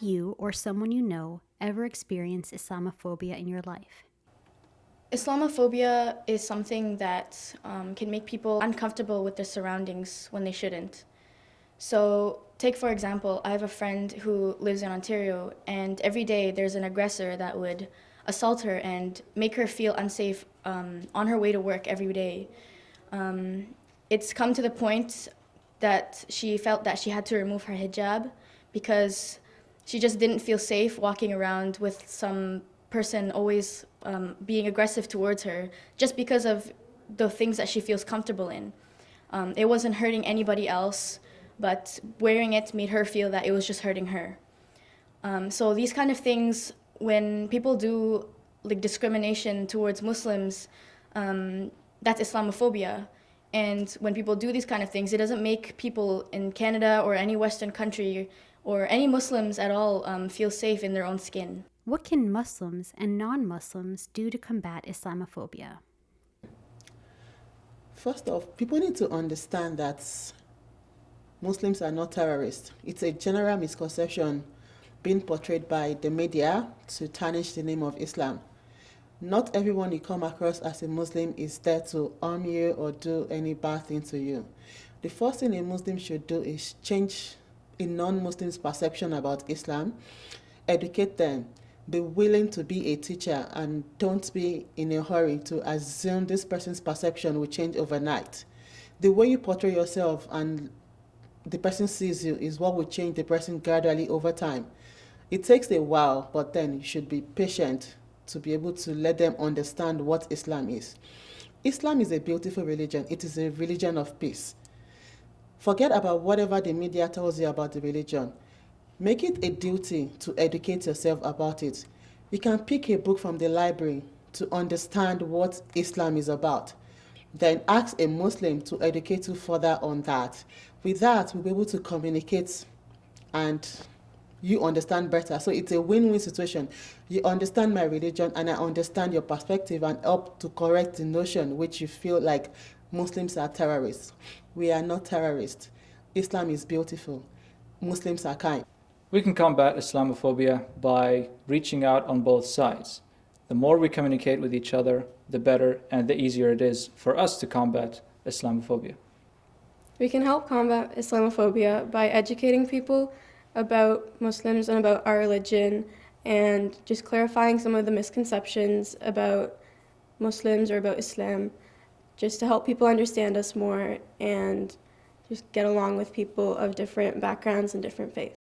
you or someone you know ever experienced Islamophobia in your life? Islamophobia is something that can make people uncomfortable with their surroundings when they shouldn't. So, take for example, I have a friend who lives in Ontario, and every day there's an aggressor that would assault her and make her feel unsafe on her way to work every day. It's come to the point that she felt that she had to remove her hijab because she just didn't feel safe walking around with some person always being aggressive towards her just because of the things that she feels comfortable in. It wasn't hurting anybody else, but wearing it made her feel that it was just hurting her. So these kind of things, when people do like discrimination towards Muslims, that's Islamophobia. And when people do these kind of things, it doesn't make people in Canada or any Western country or any Muslims at all feel safe in their own skin. What can Muslims and non-Muslims do to combat Islamophobia? First off, people need to understand that Muslims are not terrorists. It's a general misconception being portrayed by the media to tarnish the name of Islam. Not everyone you come across as a Muslim is there to harm you or do any bad thing to you. The first thing a Muslim should do is change a non-Muslim's perception about Islam, educate them, be willing to be a teacher, and don't be in a hurry to assume this person's perception will change overnight. The way you portray yourself and the person sees you is what will change the person gradually over time. It takes a while, but then you should be patient to be able to let them understand what Islam is. Islam is a beautiful religion. It is a religion of peace. Forget about whatever the media tells you about the religion. Make it a duty to educate yourself about it. You can pick a book from the library to understand what Islam is about. Then ask a Muslim to educate you further on that. With that, we'll be able to communicate and you understand better. So it's a win-win situation. You understand my religion and I understand your perspective and help to correct the notion which you feel like Muslims are terrorists. We are not terrorists. Islam is beautiful. Muslims are kind. We can combat Islamophobia by reaching out on both sides. The more we communicate with each other, the better and the easier it is for us to combat Islamophobia. We can help combat Islamophobia by educating people about Muslims and about our religion and just clarifying some of the misconceptions about Muslims or about Islam, just to help people understand us more and just get along with people of different backgrounds and different faiths.